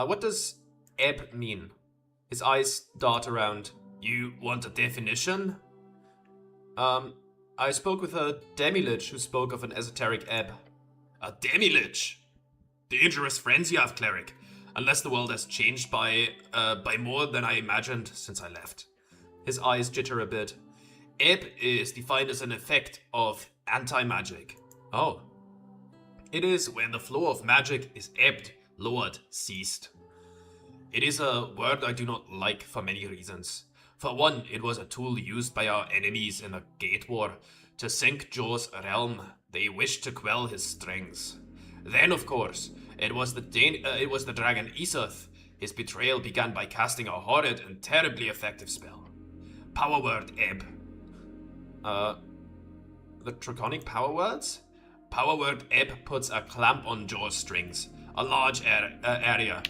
What does ebb mean? His eyes dart around. You want a definition? I spoke with a demi-lich who spoke of an esoteric ebb. A demi-lich? Dangerous friends you have, cleric. Unless the world has changed by more than I imagined since I left. His eyes jitter a bit. Ebb is defined as an effect of anti-magic. Oh. It is when the flow of magic is ebbed, lowered, ceased. It is a word I do not like for many reasons. For one, it was a tool used by our enemies in the Gate War to sink Joe's realm. They wished to quell his strengths. Then, of course, it was the dragon Isoth. His betrayal began by casting a horrid and terribly effective spell. Power word ebb. The draconic power words? Power word ebb puts a clamp on Joe's strings. A large area,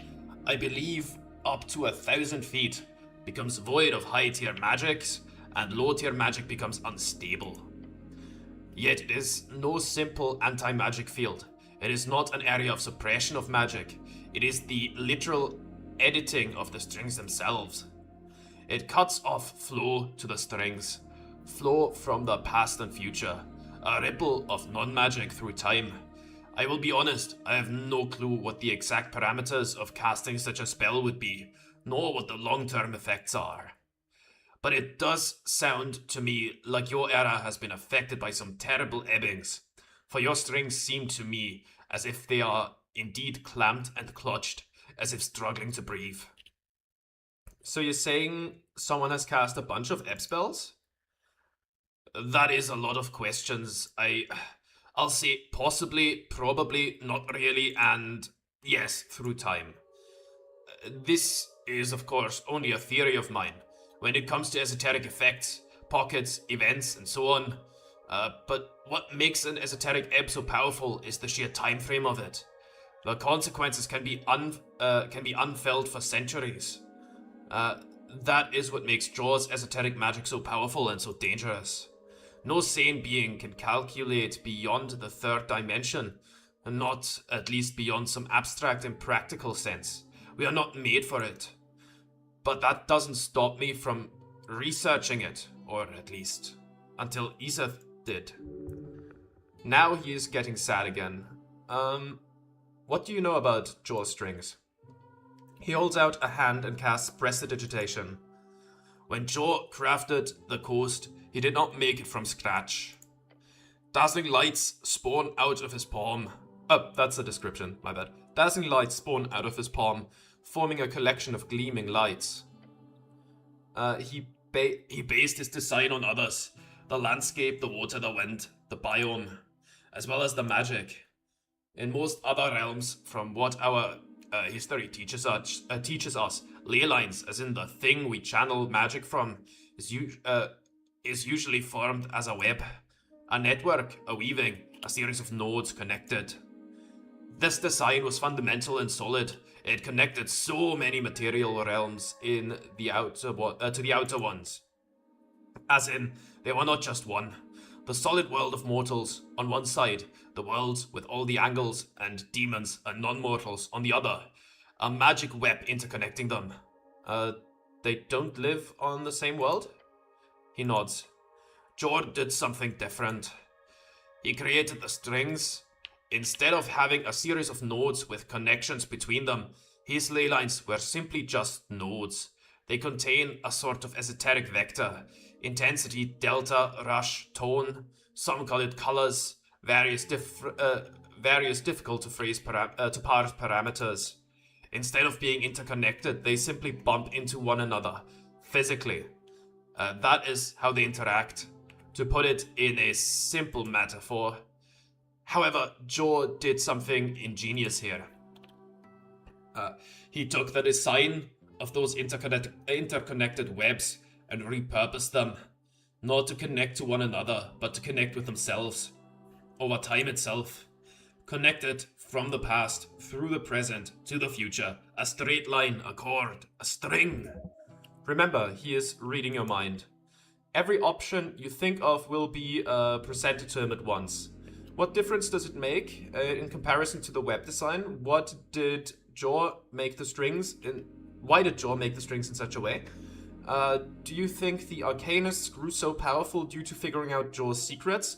I believe up to 1,000 feet, becomes void of high tier magics, and low tier magic becomes unstable. Yet it is no simple anti-magic field. It is not an area of suppression of magic. It is the literal editing of the strings themselves. It cuts off flow to the strings, flow from the past and future, a ripple of non-magic through time. I will be honest, I have no clue what the exact parameters of casting such a spell would be, nor what the long-term effects are. But it does sound to me like your era has been affected by some terrible ebbings, for your strings seem to me as if they are indeed clamped and clutched, as if struggling to breathe. So you're saying someone has cast a bunch of ebb spells? That is a lot of questions. I'll say possibly, probably, not really, and yes, through time. This is, of course, only a theory of mine. When it comes to esoteric effects, pockets, events, and so on. But what makes an esoteric ebb so powerful is the sheer time frame of it. The consequences can be unfelt for centuries. That is what makes Jaw's esoteric magic so powerful and so dangerous. No sane being can calculate beyond the third dimension, and not at least beyond some abstract and practical sense. We are not made for it. But that doesn't stop me from researching it, or at least until Isoth did. Now he is getting sad again. What do you know about jaw strings? He holds out a hand and casts Prestidigitation. When Jaw crafted the coast, he did not make it from scratch. Dazzling lights spawn out of his palm. Oh, that's the description, my bad. Dazzling lights spawn out of his palm, forming a collection of gleaming lights. He based his design on others. The landscape, the water, the wind, the biome, as well as the magic. In most other realms, from what our history teaches us, ley lines, as in the thing we channel magic from, is usually formed as a web, a network, a weaving, a series of nodes connected. This design was fundamental and solid. It connected so many material realms to the outer ones. As in, they were not just one. The solid world of mortals on one side, the worlds with all the angles and demons and non-mortals on the other. A magic web interconnecting them. They don't live on the same world? He nods. Jord did something different. He created the strings. Instead of having a series of nodes with connections between them, his ley lines were simply just nodes. They contain a sort of esoteric vector. Intensity, delta, rush, tone. Some call it colors. Various difficult to parse parameters. Instead of being interconnected, they simply bump into one another, physically. That is how they interact. To put it in a simple metaphor. However, Joe did something ingenious here. He took the design of those interconnected webs and repurposed them, not to connect to one another, but to connect with themselves, over time itself. Connected from the past, through the present, to the future, a straight line, a chord, a string. Remember, he is reading your mind. Every option you think of will be presented to him at once. What difference does it make in comparison to the web design? What did Jor make the strings? Why did Jor make the strings in such a way? Do you think the Arcanists grew so powerful due to figuring out Jor's secrets?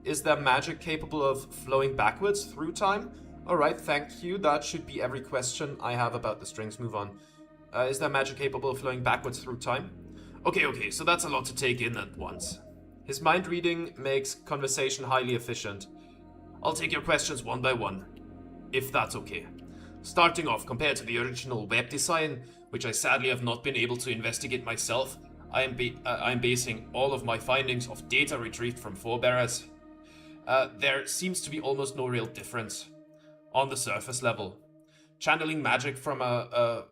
Is their magic capable of flowing backwards through time? Alright, thank you. That should be every question I have about the strings. Move on. Is their magic capable of flowing backwards through time? Okay, so that's a lot to take in at once. His mind reading makes conversation highly efficient. I'll take your questions one by one, if that's okay. Starting off, compared to the original web design, which I sadly have not been able to investigate myself, I am basing all of my findings off data retrieved from forebearers. There seems to be almost no real difference on the surface level. Channeling magic from a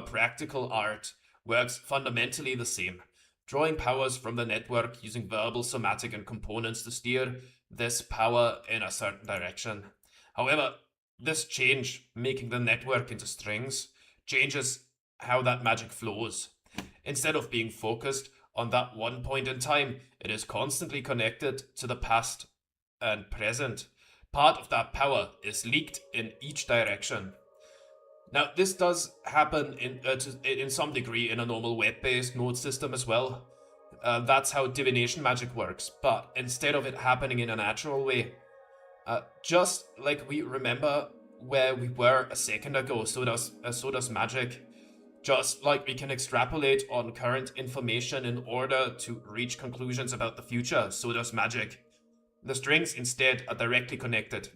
practical art works fundamentally the same. Drawing powers from the network using verbal, somatic, and components to steer this power in a certain direction. However, this change, making the network into strings, changes how that magic flows. Instead of being focused on that one point in time, it is constantly connected to the past and present. Part of that power is leaked in each direction. Now, this does happen in some degree in a normal web-based node system as well. That's how divination magic works, but instead of it happening in a natural way, just like we remember where we were a second ago, so does magic. Just like we can extrapolate on current information in order to reach conclusions about the future, so does magic. The strings instead are directly connected.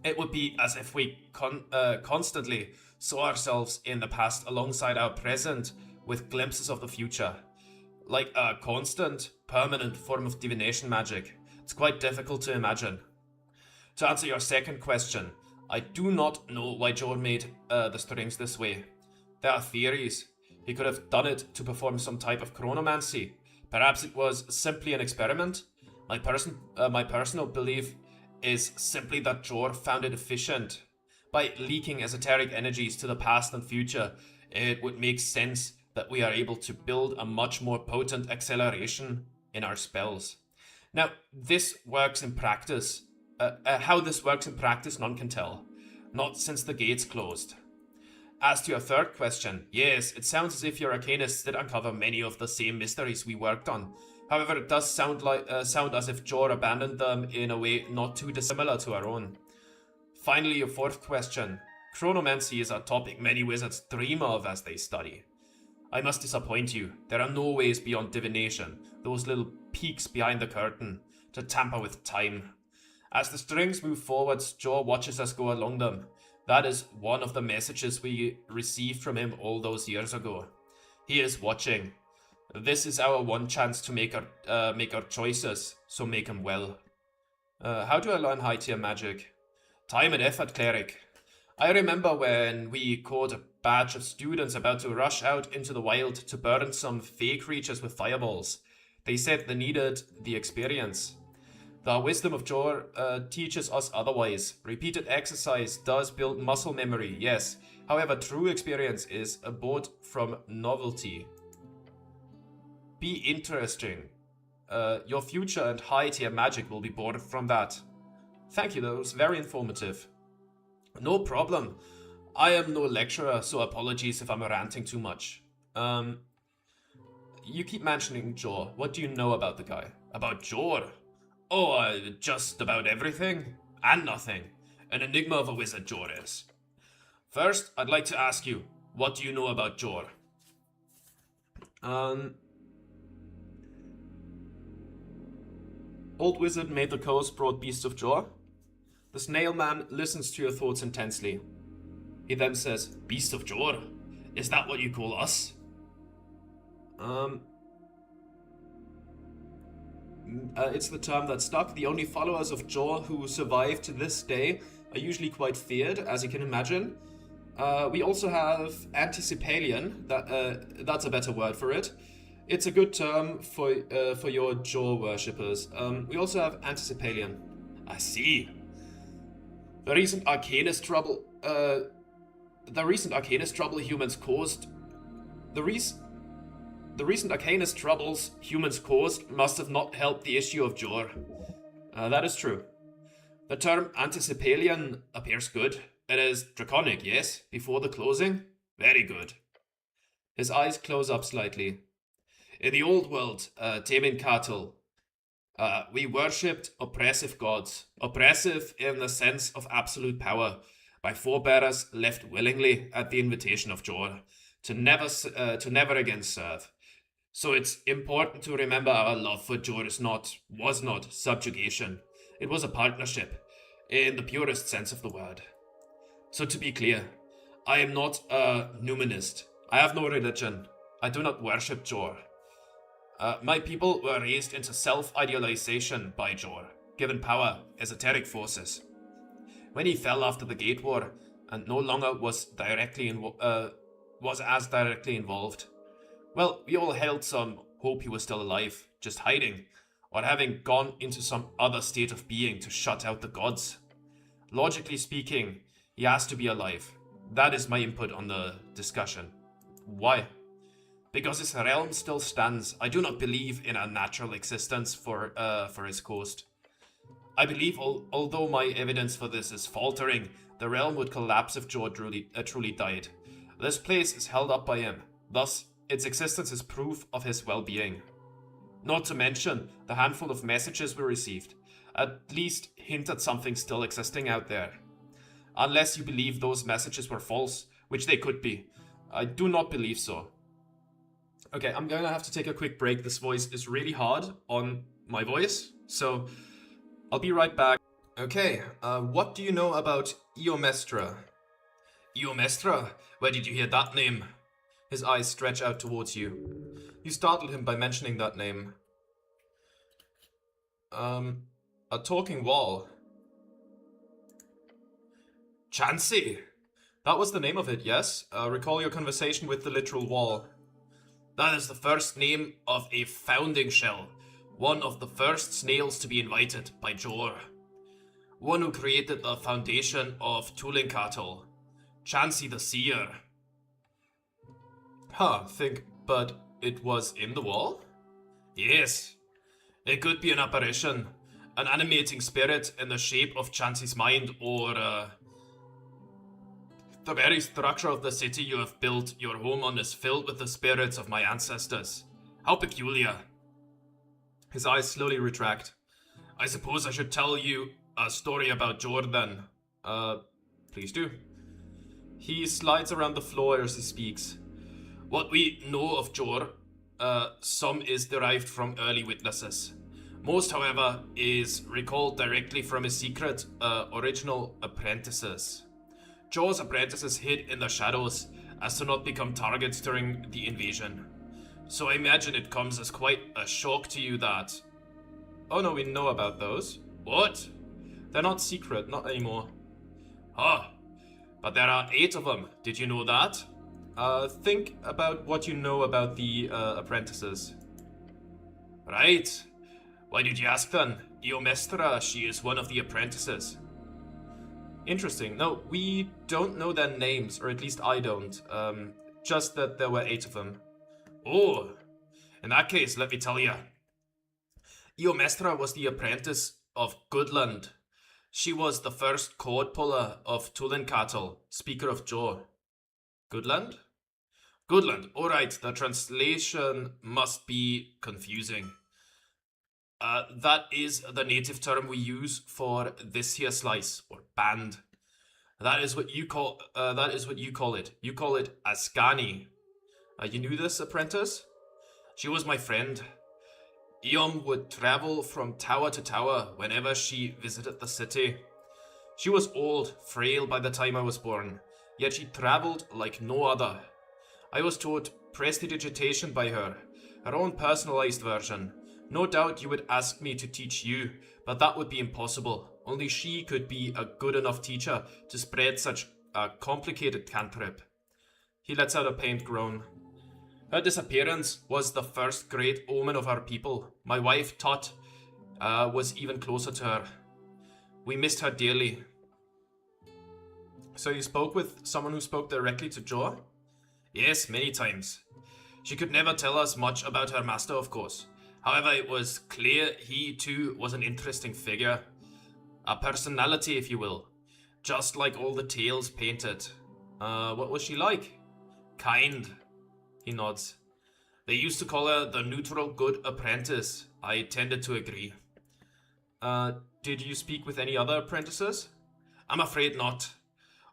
It would be as if we constantly saw ourselves in the past alongside our present with glimpses of the future. Like a constant, permanent form of divination magic. It's quite difficult to imagine. To answer your second question, I do not know why Jor made the strings this way. There are theories. He could have done it to perform some type of chronomancy. Perhaps it was simply an experiment. My personal belief is simply that Jor found it efficient. By leaking esoteric energies to the past and future, it would make sense that we are able to build a much more potent acceleration in our spells. Now, this works in practice. How this works in practice, none can tell. Not since the gates closed. As to your third question, yes, it sounds as if your Arcanists did uncover many of the same mysteries we worked on. However, it does sound as if Jor abandoned them in a way not too dissimilar to our own. Finally, your fourth question. Chronomancy is a topic many wizards dream of as they study. I must disappoint you. There are no ways beyond divination, those little peeks behind the curtain, to tamper with time. As the strings move forwards, Jor watches us go along them. That is one of the messages we received from him all those years ago. He is watching. This is our one chance to make our choices, so make them well. How do I learn high-tier magic? Time and effort, cleric. I remember when we caught a batch of students about to rush out into the wild to burn some fey creatures with fireballs. They said they needed the experience. The wisdom of Jor teaches us otherwise. Repeated exercise does build muscle memory, yes. However, true experience is bought from novelty. Be interesting. Your future and high-tier magic will be born from that. Thank you, that was very informative. No problem. I am no lecturer, so apologies if I'm ranting too much. You keep mentioning Jor. What do you know about the guy? About Jor? Oh, just about everything and nothing. An enigma of a wizard Jor is. First, I'd like to ask you, what do you know about Jor? Old wizard made the coast brought beasts of Jor. The snail man listens to your thoughts intensely. He then says, Beast of Jor? Is that what you call us? It's the term that stuck. The only followers of Jor who survive to this day are usually quite feared, as you can imagine. We also have Anticipalian. That's a better word for it. It's a good term for your Jor worshippers. We also have Anticipalian. I see. The recent Arcanist trouble humans caused. The recent Arcanist troubles humans caused must have not helped the issue of Jor. That is true. The term Anticipalian appears good. It is draconic, yes? Before the closing? Very good. His eyes close up slightly. In the old world, taming cattle, we worshipped oppressive gods. Oppressive in the sense of absolute power. My forebears left willingly at the invitation of Jor to never again serve. So it's important to remember our love for Jor was not subjugation. It was a partnership, in the purest sense of the word. So to be clear, I am not a numinist. I have no religion. I do not worship Jor. My people were raised into self-idealization by Jor, given power, esoteric forces. When he fell after the Gate War, and no longer was as directly involved, well, we all held some hope he was still alive, just hiding, or having gone into some other state of being to shut out the gods. Logically speaking, he has to be alive. That is my input on the discussion. Why? Because his realm still stands. I do not believe in a natural existence for his coast. I believe, although my evidence for this is faltering, the realm would collapse if Jor truly died. This place is held up by him. Thus, its existence is proof of his well-being. Not to mention the handful of messages we received, at least hint at something still existing out there. Unless you believe those messages were false, which they could be. I do not believe so. Okay, I'm gonna have to take a quick break. This voice is really hard on my voice, so I'll be right back. Okay, what do you know about Eomestra? Eomestra? Where did you hear that name? His eyes stretch out towards you. You startled him by mentioning that name. A talking wall. Chansey! That was the name of it, yes? Recall your conversation with the literal wall. That is the first name of a founding shell. One of the first snails to be invited by Jor. One who created the foundation of Tulinkatl. Chansey the Seer. But it was in the wall? Yes. It could be an apparition. An animating spirit in the shape of Chansey's mind, or the very structure of the city you have built your home on is filled with the spirits of my ancestors. How peculiar. His eyes slowly retract. I suppose I should tell you a story about Jor then. Please do. He slides around the floor as he speaks. What we know of Jor, some is derived from early witnesses. Most, however, is recalled directly from his secret, original apprentices. Jor's apprentices hid in the shadows as to not become targets during the invasion. So I imagine it comes as quite a shock to you that... Oh no, we know about those. What? They're not secret, not anymore. But there are 8 of them. Did you know that? Think about what you know about the apprentices. Right. Why did you ask then? Eomestra, she is one of the apprentices. Interesting. No, we don't know their names, or at least I don't. Just that there were 8 of them. Oh, in that case, let me tell you. Eomestra was the apprentice of Goodland. She was the first cord puller of Tulinkatl, speaker of Jor. Goodland? Goodland, alright, the translation must be confusing. That is the native term we use for this here slice, or band. That is what you call it. You call it Ascani. You knew this, apprentice? She was my friend. Eom would travel from tower to tower whenever she visited the city. She was old, frail by the time I was born, yet she traveled like no other. I was taught prestidigitation by her own personalized version. No doubt you would ask me to teach you, but that would be impossible. Only she could be a good enough teacher to spread such a complicated cantrip. He lets out a pained groan. Her disappearance was the first great omen of our people. My wife, Tot, was even closer to her. We missed her dearly. So you spoke with someone who spoke directly to Jor? Yes, many times. She could never tell us much about her master, of course. However, it was clear he, too, was an interesting figure. A personality, if you will. Just like all the tales painted. What was she like? Kind. He nods. They used to call her the neutral good apprentice. I tended to agree. Did you speak with any other apprentices? I'm afraid not.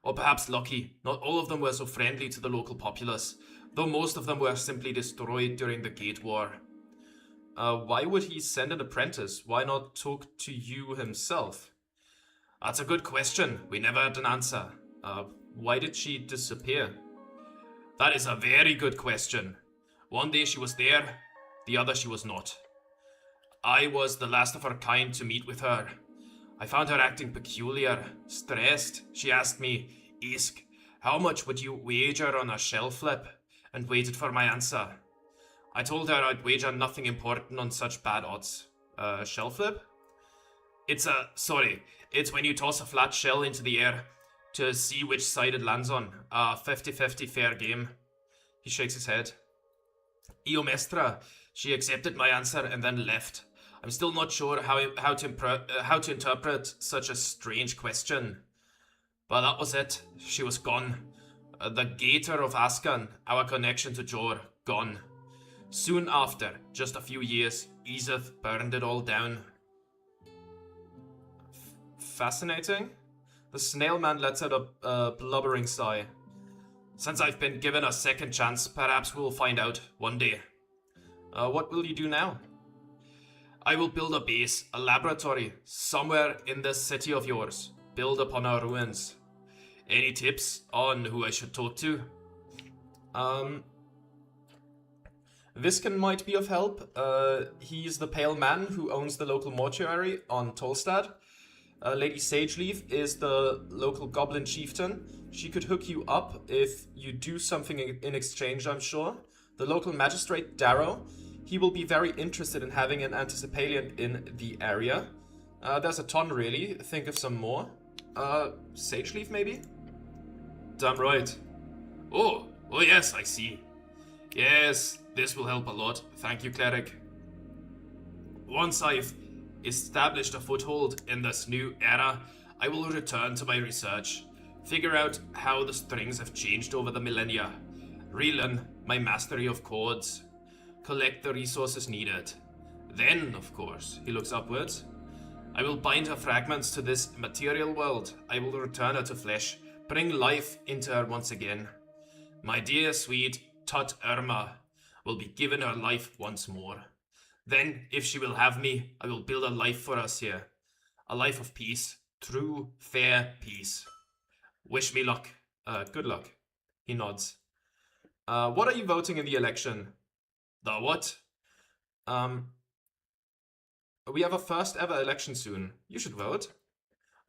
Or perhaps lucky. Not all of them were so friendly to the local populace, though most of them were simply destroyed during the Gate War. Why would he send an apprentice? Why not talk to you himself? That's a good question. We never had an answer. Why did she disappear? That is a very good question. One day she was there, the other she was not. I was the last of her kind to meet with her. I found her acting peculiar, stressed. She asked me, Isk, how much would you wager on a shell flip? And waited for my answer. I told her I'd wager nothing important on such bad odds. Shell flip? It's when you toss a flat shell into the air to see which side it lands on. A 50-50 fair game. He shakes his head. Io Mestra, she accepted my answer and then left. I'm still not sure how to interpret such a strange question. But that was it. She was gone. The Gator of Ascan, our connection to Jor, gone. Soon after, just a few years, Izeth burned it all down. Fascinating. The snail man lets out a blubbering sigh. Since I've been given a second chance, perhaps we'll find out one day. What will you do now? I will build a base, a laboratory, somewhere in this city of yours. Build upon our ruins. Any tips on who I should talk to? Visken might be of help. He's the pale man who owns the local mortuary on Tolstad. Lady Sageleaf is the local goblin chieftain. She could hook you up if you do something in exchange, I'm sure. The local magistrate, Darrow, he will be very interested in having an Anticipalian in the area. There's a ton, really. Think of some more. Sageleaf, maybe? Damn right. Oh yes, I see. Yes, this will help a lot. Thank you, cleric. Once I've established a foothold in this new era, I will return to my research, figure out how the strings have changed over the millennia, relearn my mastery of chords, collect the resources needed. Then, of course, he looks upwards, I will bind her fragments to this material world. I will return her to flesh, bring life into her once again. My dear sweet Tut Irma will be given her life once more. Then, if she will have me, I will build a life for us here. A life of peace. True, fair peace. Wish me luck. Good luck. He nods. What are you voting in the election? The what? We have a first ever election soon. You should vote.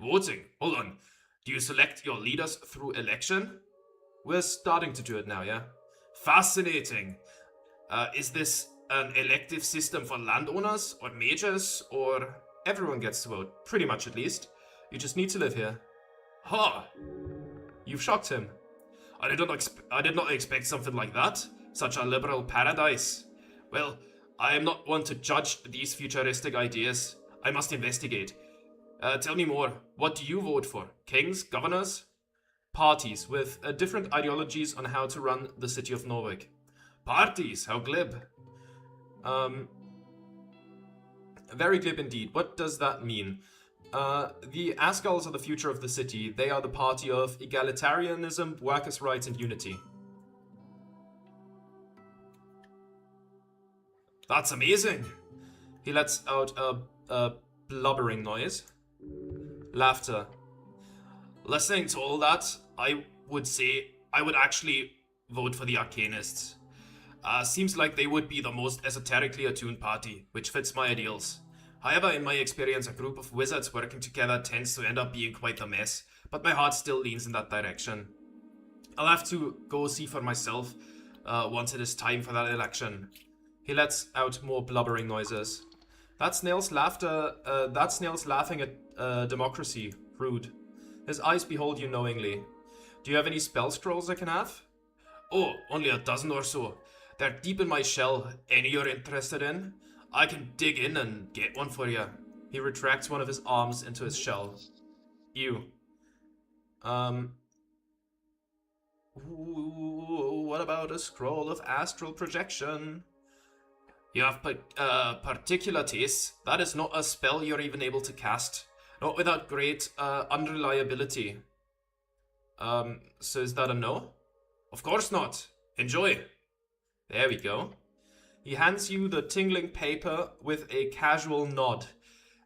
Voting? Hold on. Do you select your leaders through election? We're starting to do it now, yeah? Fascinating. Is this an elective system for landowners or mages, or everyone gets to vote? Pretty much, at least. You just need to live here. Huh. You've shocked him. I did not expect something like that. Such a liberal paradise. Well, I am not one to judge these futuristic ideas. I must investigate. Tell me more. What do you vote for? Kings? Governors? Parties with different ideologies on how to run the city of Norwich. Parties? How glib. Very glib indeed. What does that mean? The Asgulls are the future of the city. They are the party of egalitarianism, workers' rights, and unity. That's amazing! He lets out a blubbering noise. Laughter. Listening to all that, I would say I would actually vote for the Arcanists. Seems like they would be the most esoterically attuned party, which fits my ideals. However, in my experience, a group of wizards working together tends to end up being quite a mess, but my heart still leans in that direction. I'll have to go see for myself once it is time for that election. He lets out more blubbering noises. That snail's laughing at democracy. Rude. His eyes behold you knowingly. Do you have any spell scrolls I can have? Oh, only a dozen or so. They're deep in my shell. Any you're interested in? I can dig in and get one for you. He retracts one of his arms into his shell. Ew. What about a scroll of astral projection? You have particularities. That is not a spell you're even able to cast. Not without great unreliability. So is that a no? Of course not. Enjoy. There we go. He hands you the tingling paper with a casual nod,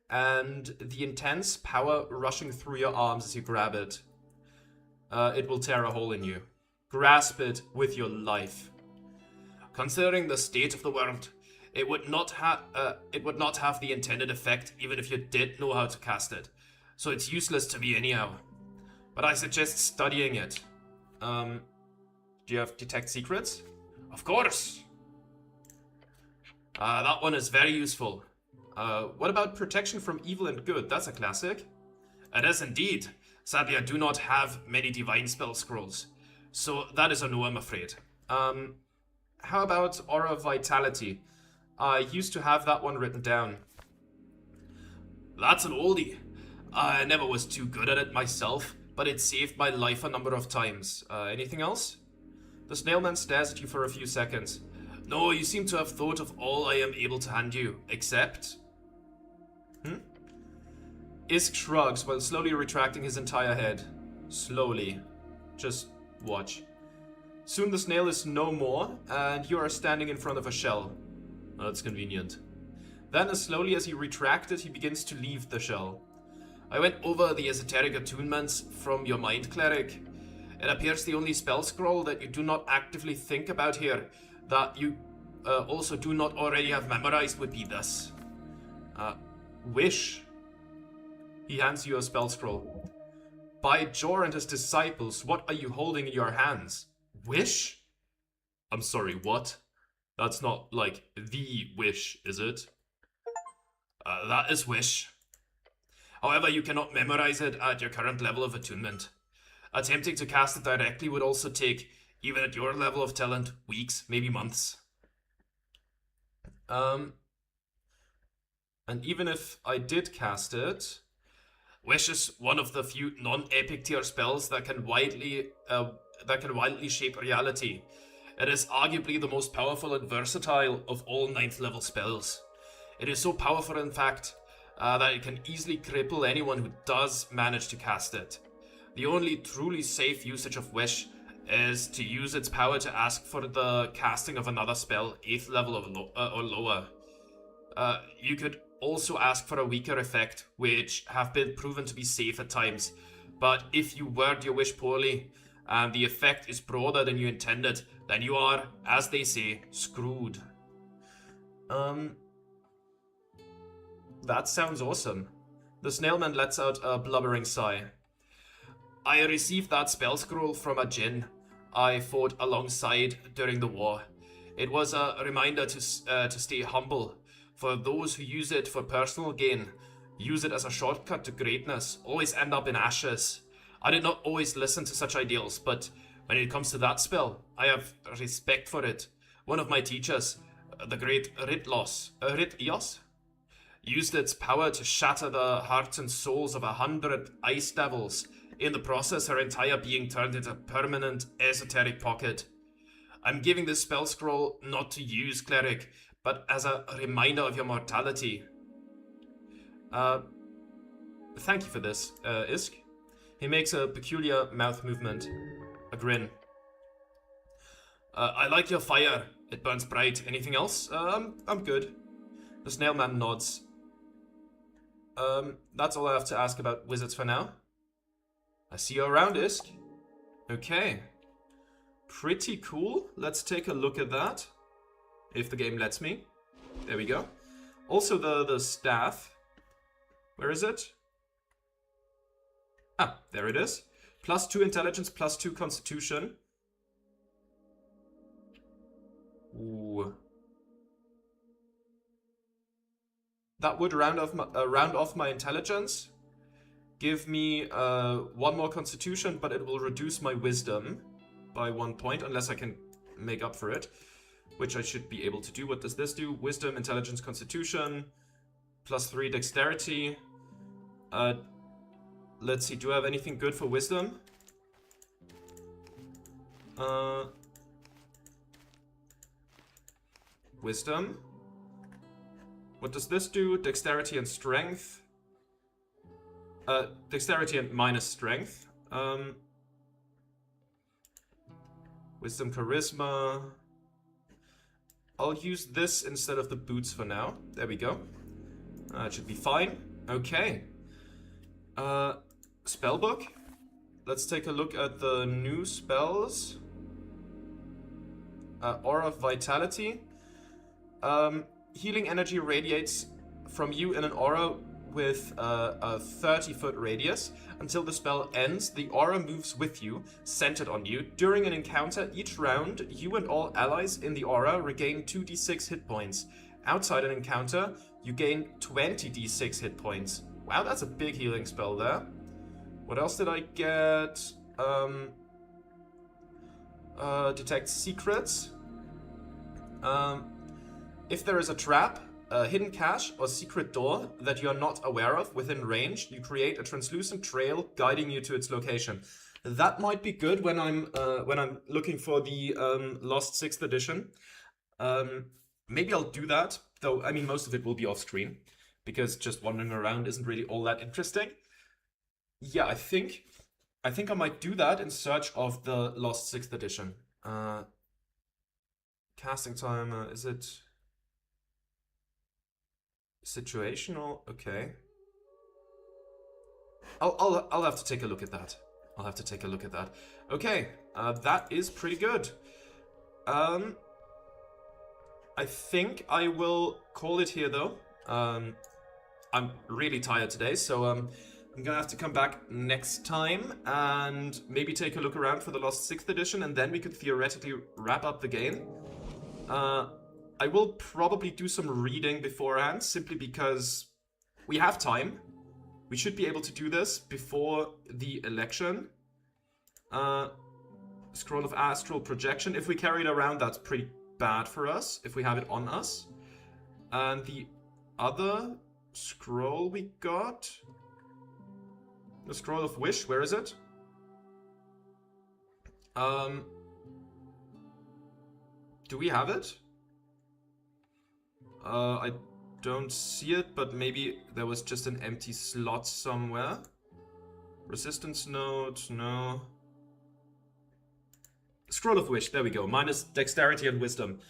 and the intense power rushing through your arms as you grab it. It will tear a hole in you. Grasp it with your life. Considering the state of the world, it would not have the intended effect even if you did know how to cast it. So it's useless to me anyhow. But I suggest studying it. Do you have detect secrets? Of course. That one is very useful. What about protection from evil and good? That's a classic. It is indeed. Sadly, I do not have many divine spell scrolls. So that is a no, I'm afraid. How about Aura Vitality? I used to have that one written down. That's an oldie. I never was too good at it myself, but it saved my life a number of times. Anything else? The snailman stares at you for a few seconds. No, you seem to have thought of all I am able to hand you, except... Isk shrugs while slowly retracting his entire head. Slowly. Just watch. Soon the snail is no more, and you are standing in front of a shell. That's convenient. Then, as slowly as he retracted, he begins to leave the shell. I went over the esoteric attunements from your mind, cleric. It appears the only spell scroll that you do not actively think about here, that you also do not already have memorized, would be this. Wish. He hands you a spell scroll. By Jor and his disciples, what are you holding in your hands? Wish? I'm sorry, what? That's not, like, the wish, is it? That is wish. However, you cannot memorize it at your current level of attunement. Attempting to cast it directly would also take, even at your level of talent, weeks, maybe months. And even if I did cast it, Wish is one of the few non-epic tier spells that can widely shape reality. It is arguably the most powerful and versatile of all 9th level spells. It is so powerful, in fact, that it can easily cripple anyone who does manage to cast it. The only truly safe usage of Wish is to use its power to ask for the casting of another spell, 8th level or lower. You could also ask for a weaker effect, which have been proven to be safe at times. But if you word your wish poorly, and the effect is broader than you intended, then you are, as they say, screwed. That sounds awesome. The snailman lets out a blubbering sigh. I received that spell scroll from a djinn I fought alongside during the war. It was a reminder to stay humble. For those who use it for personal gain, use it as a shortcut to greatness, always end up in ashes. I did not always listen to such ideals, but when it comes to that spell, I have respect for it. One of my teachers, the great Ritlos, used its power to shatter the hearts and souls of 100 ice devils. In the process, her entire being turned into a permanent esoteric pocket. I'm giving this spell scroll not to use, cleric, but as a reminder of your mortality. Thank you for this, Isk. He makes a peculiar mouth movement. A grin. I like your fire. It burns bright. Anything else? I'm good. The snailman nods. That's all I have to ask about wizards for now. I see you around, Isk. Okay. Pretty cool. Let's take a look at that. If the game lets me. There we go. Also the staff. Where is it? Ah, there it is. +2 intelligence, +2 constitution. Ooh. That would round off my intelligence. Give me 1 more constitution, but it will reduce my wisdom by 1 point, unless I can make up for it. Which I should be able to do. What does this do? Wisdom, intelligence, constitution. +3 dexterity. Let's see, do I have anything good for wisdom? Wisdom. What does this do? Dexterity and strength. Dexterity and minus strength. Wisdom, charisma. I'll use this instead of the boots for now. There we go. It should be fine. Okay. Spellbook. Let's take a look at the new spells. Aura of Vitality. Healing energy radiates from you in an aura with a 30-foot radius. Until the spell ends, the aura moves with you, centered on you. During an encounter, each round, you and all allies in the aura regain 2d6 hit points. Outside an encounter, you gain 20d6 hit points. Wow, that's a big healing spell there. What else did I get? Detect secrets. If there is a trap, a hidden cache, or secret door that you are not aware of within range, you create a translucent trail guiding you to its location. That might be good when I'm looking for the Lost 6th edition. Maybe I'll do that, though. I mean, most of it will be off screen because just wandering around isn't really all that interesting. Yeah, I think I might do that in search of the Lost 6th edition. Casting time, is it situational? Okay. I'll have to take a look at that. I'll have to take a look at that. Okay, that is pretty good. I think I will call it here though. I'm really tired today, so I'm gonna have to come back next time and maybe take a look around for the Lost 6th edition, and then we could theoretically wrap up the game. I will probably do some reading beforehand, simply because we have time. We should be able to do this before the election. Scroll of Astral Projection. If we carry it around, that's pretty bad for us, if we have it on us. And the other scroll we got... The Scroll of Wish, where is it? Do we have it? I don't see it, but maybe there was just an empty slot somewhere. Resistance node, no. Scroll of Wish, there we go. Minus Dexterity and Wisdom.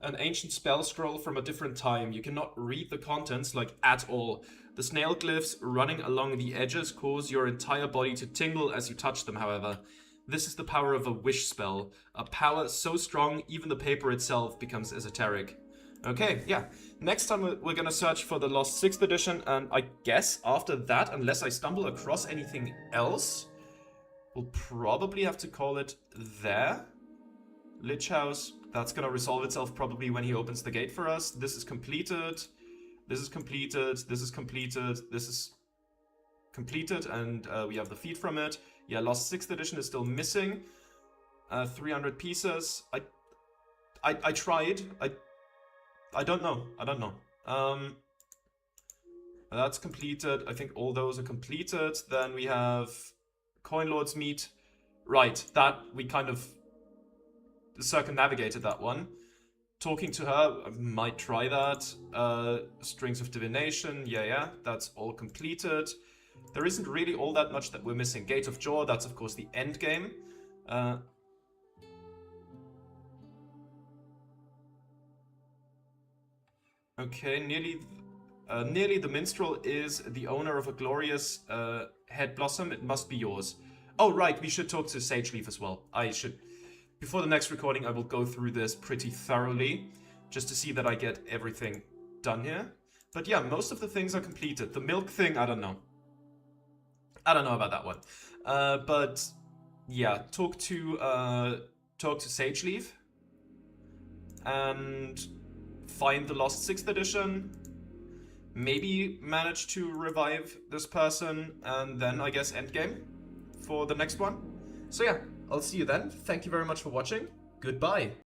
An ancient spell scroll from a different time. You cannot read the contents, like, at all. The snail glyphs running along the edges cause your entire body to tingle as you touch them, however. This is the power of a wish spell. A power so strong, even the paper itself becomes esoteric. Okay, yeah. Next time we're gonna search for the Lost 6th edition, and I guess after that, unless I stumble across anything else, we'll probably have to call it there. Lich House, that's gonna resolve itself probably when he opens the gate for us. This is completed. This is completed. This is completed. This is completed, and we have the feed from it. Yeah, Lost 6th edition is still missing. 300 pieces. I tried. I don't know. I don't know. That's completed. I think all those are completed. Then we have Coin Lord's Meat. Right, that we kind of circumnavigated that one. Talking to her, I might try that. Strings of Divination, yeah, that's all completed. There isn't really all that much that we're missing. Gate of Jaw, that's of course the end game. Okay, nearly the minstrel is the owner of a glorious head blossom. It must be yours. Oh, right, we should talk to Sageleaf as well. I should... Before the next recording, I will go through this pretty thoroughly, just to see that I get everything done here. But yeah, most of the things are completed. The milk thing, I don't know. I don't know about that one. But yeah, talk to Sageleaf and find the Lost 6th edition. Maybe manage to revive this person, and then I guess endgame for the next one. So yeah, I'll see you then. Thank you very much for watching. Goodbye.